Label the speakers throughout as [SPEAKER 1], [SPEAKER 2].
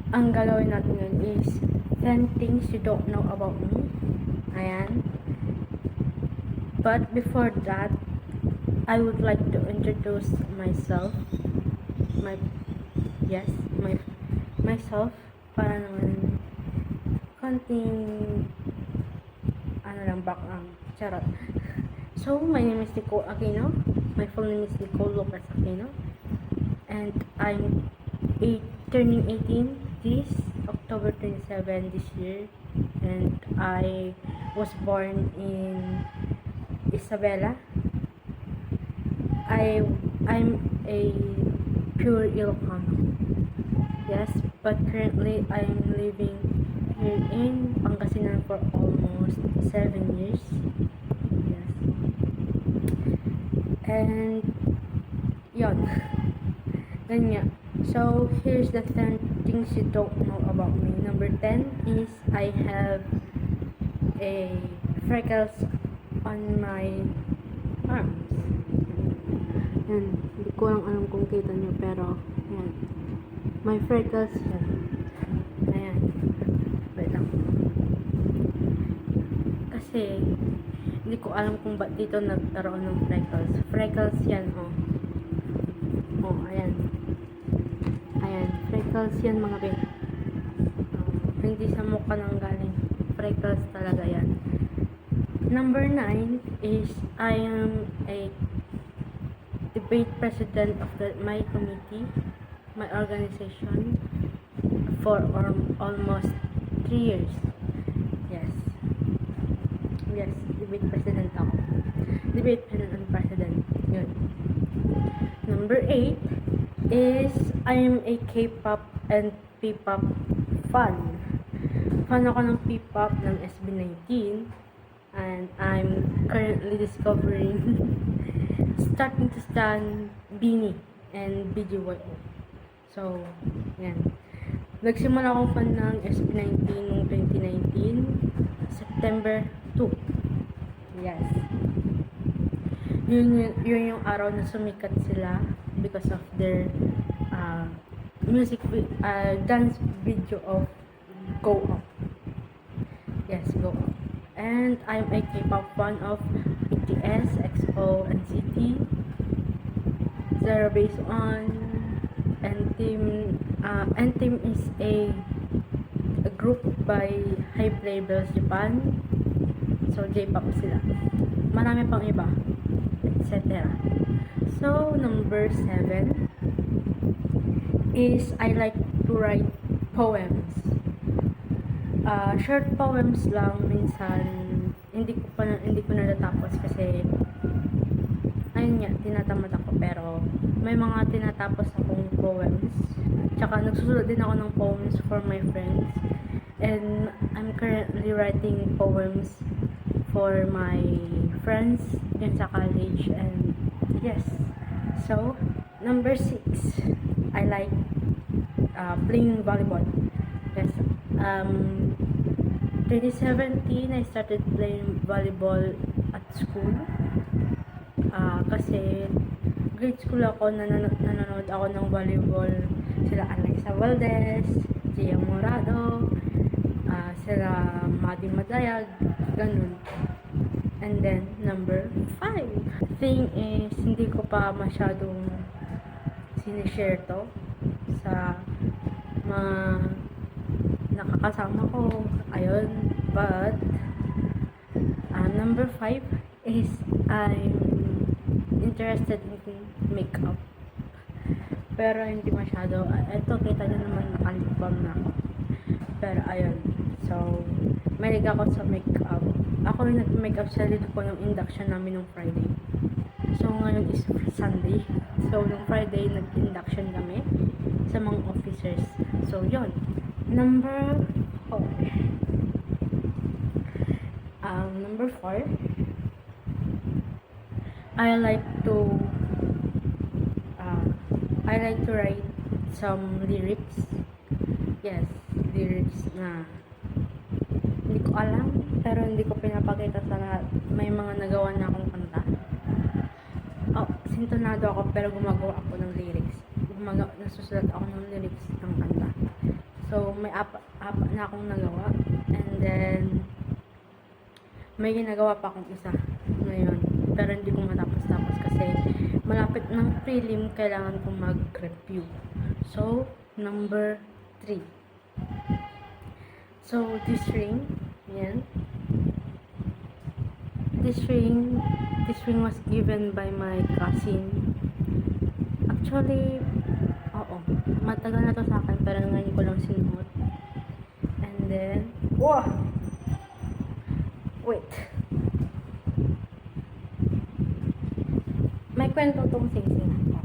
[SPEAKER 1] ang gagawin natin ngayon is 10 things you don't know about me. Ayan. But before that, I would like to introduce myself. Yes, myself. Para naman konting background. Charot. So, my name is Nicole Aquino. My full name is Nicole Lopez Aquino. And I'm turning 18 this October 27 this year. And I was born in Isabela. I'm a pure Ilocano. Yes, but currently I'm living here in Pangasinan for almost 7 years. Yes. And yon. Ganyan. So here's the 10 things you don't know about me. Number 10 is I have a freckles on my arms. Yan. Hindi ko lang alam kung kita nyo, pero yan. My freckles yan. Ayan. Wait lang. Kasi hindi ko alam kung ba't dito nagkaroon ng freckles. Freckles yan, oh. Oh, ayan. Ayan. Freckles yan, mga be. Hindi sa mukha nang galing. Freckles talaga yan. Number 9 is I am a debate president of my committee, my organization, for almost 3 years. Yes. Yes, debate president ako. Debate president. Yun. Number 8 is I am a K-pop and P-pop fan. Fan ako ng P-pop ng SB19, and I'm currently starting to stand BINI and BGYO. So, yan. Nagsimula akong fan ng SB19 noong 2019, September 2. Yes. Yun yung araw na sumikat sila because of their dance video of Go Up. Yes, Go Up. And I'm a K-pop fan of BTS, EXO, NCT, Zero Base On, N-Team is a group by Hype Labels Japan. So, J-pop sila. Marami pang iba, etc. So, number 7 is I like to write poems. Short poems lang minsan. Hindi ko natatapos kasi ayun nga, tinatamad ako, pero may mga tinatapos akong poems. Tsaka nagsusulat din ako ng poems for my friends. And I'm currently writing poems for my friends in sa college. And yes. So, number 6, I like playing volleyball. Yes. 2017, I started playing volleyball at school. Kasi grade school ako, nanonood ako ng volleyball. Sila Alexa Valdez, Gia Morado, sila Madi Madayag, ganun. And then, number 5. Thing is, hindi ko pa masyadong sinishare to sa mga nakakasama ko. Ayun. But, number 5 is I'm interested in makeup. Pero hindi masyado. Ito, kita nyo naman nakalipam na ako. Pero ayun. So, mahilig ako sa makeup. Ako rin nag-makeup sa dito po yung induction namin nung Friday. So, ngayon is Sunday. So, nung Friday, nag-induction kami sa mga officers. So, yun. Number 4. Number 4, I like to write some lyrics. Yes, lyrics na hindi ko alam, pero hindi ko pinapakita sa lahat. May mga nagawa na akong kanta. Sintonado ako, pero gumagawa ako ng lyrics. Nasusulat ako ng lyrics ng kanta. So, may apa na akong nagawa. And then, may ginagawa pa akong isa ngayon. Pero hindi ko matapos-tapos kasi malapit ng prelim, kailangan kong mag-review. So, number 3. So, this ring, yan. This ring was given by my cousin. Actually, oo, matagal na to sa akin, pero ngayon ko lang sinuot. And then, wow! Wait. May kwento tong singsing na to.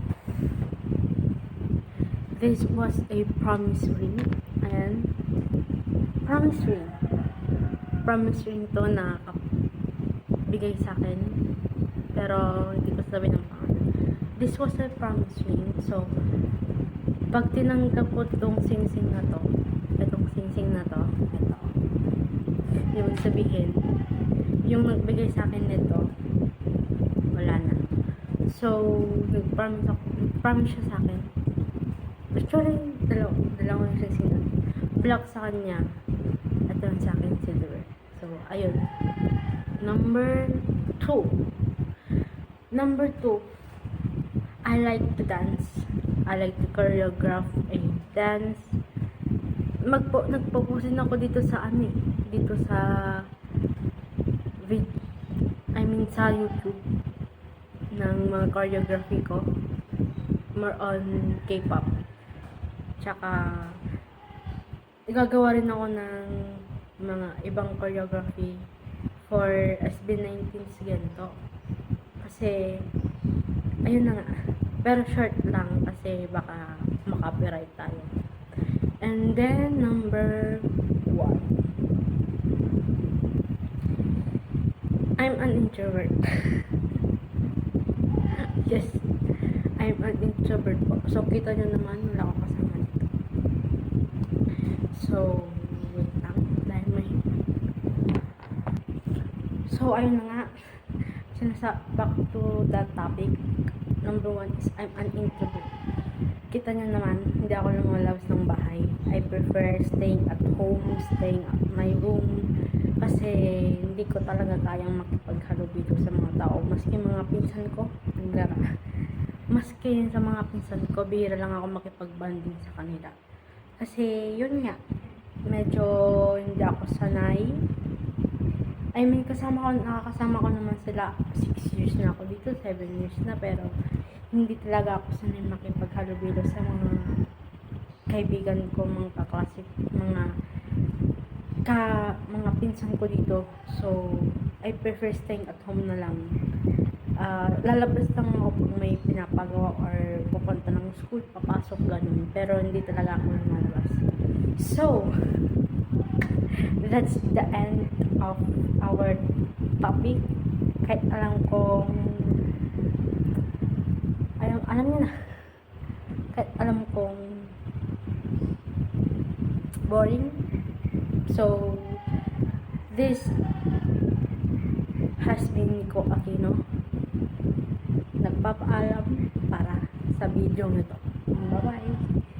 [SPEAKER 1] This was a promise ring. Ayan. Promise ring. Promise ring to na bigay sa akin. Pero hindi ko sabihin ng pangalan. This was a promise ring. So, pag tinanggap ko itong singsing na to, itong singsing na to, ito. Yung sabihin, yung nagbigay sa akin nito, wala na. So, nag-promise siya sa akin. Actually, dalawa yung singsing na. Black sa kanya, at lang sa akin, silver. So, ayun. Number 2. Number 2, I like to dance. I like to choreograph a dance. Nagpo-post ako dito sa dito sa sa YouTube ng mga choreography ko. More on K-pop. Tsaka gagawa rin ako ng mga ibang choreography for SB19's ganito. Kasi ayun na nga. Pero short lang kasi baka makapiright tayo. And then number 1. I'm an introvert. Yes, I'm an introvert po. So, kita nyo naman, wala akong kasama dito. So, wait lang. Dahil may... So, ayun na nga. Back to that topic. Number 1 is I'm an introvert. Kita nyo naman, hindi ako lumalabas ng bahay. I prefer staying at home, staying at my room. Kasi hindi ko talaga kayang makipaghalubilo sa mga tao. Maski mga pinsan ko, maski sa mga pinsan ko, bihira lang ako makipag-banding sa kanila. Kasi yun nga, medyo hindi ako sanay. I mean, nakakasama ko naman sila 6 years na ako dito, 7 years na, pero hindi talaga ako sanay makipaghalubilo sa mga kaibigan ko, mga kaklase, mga pinsan ko dito. So, I prefer staying at home na lang. Lalabas lang ako pag may pinapagawa or pupunta ng school, papasok, ganun. Pero hindi talaga ako lumalabas. So, that's the end of our topic. Kahit alam niyo na, kahit alam kong boring. So, this has been Nico Aquino. Nagpapaalam para sa video nito. Bye-bye!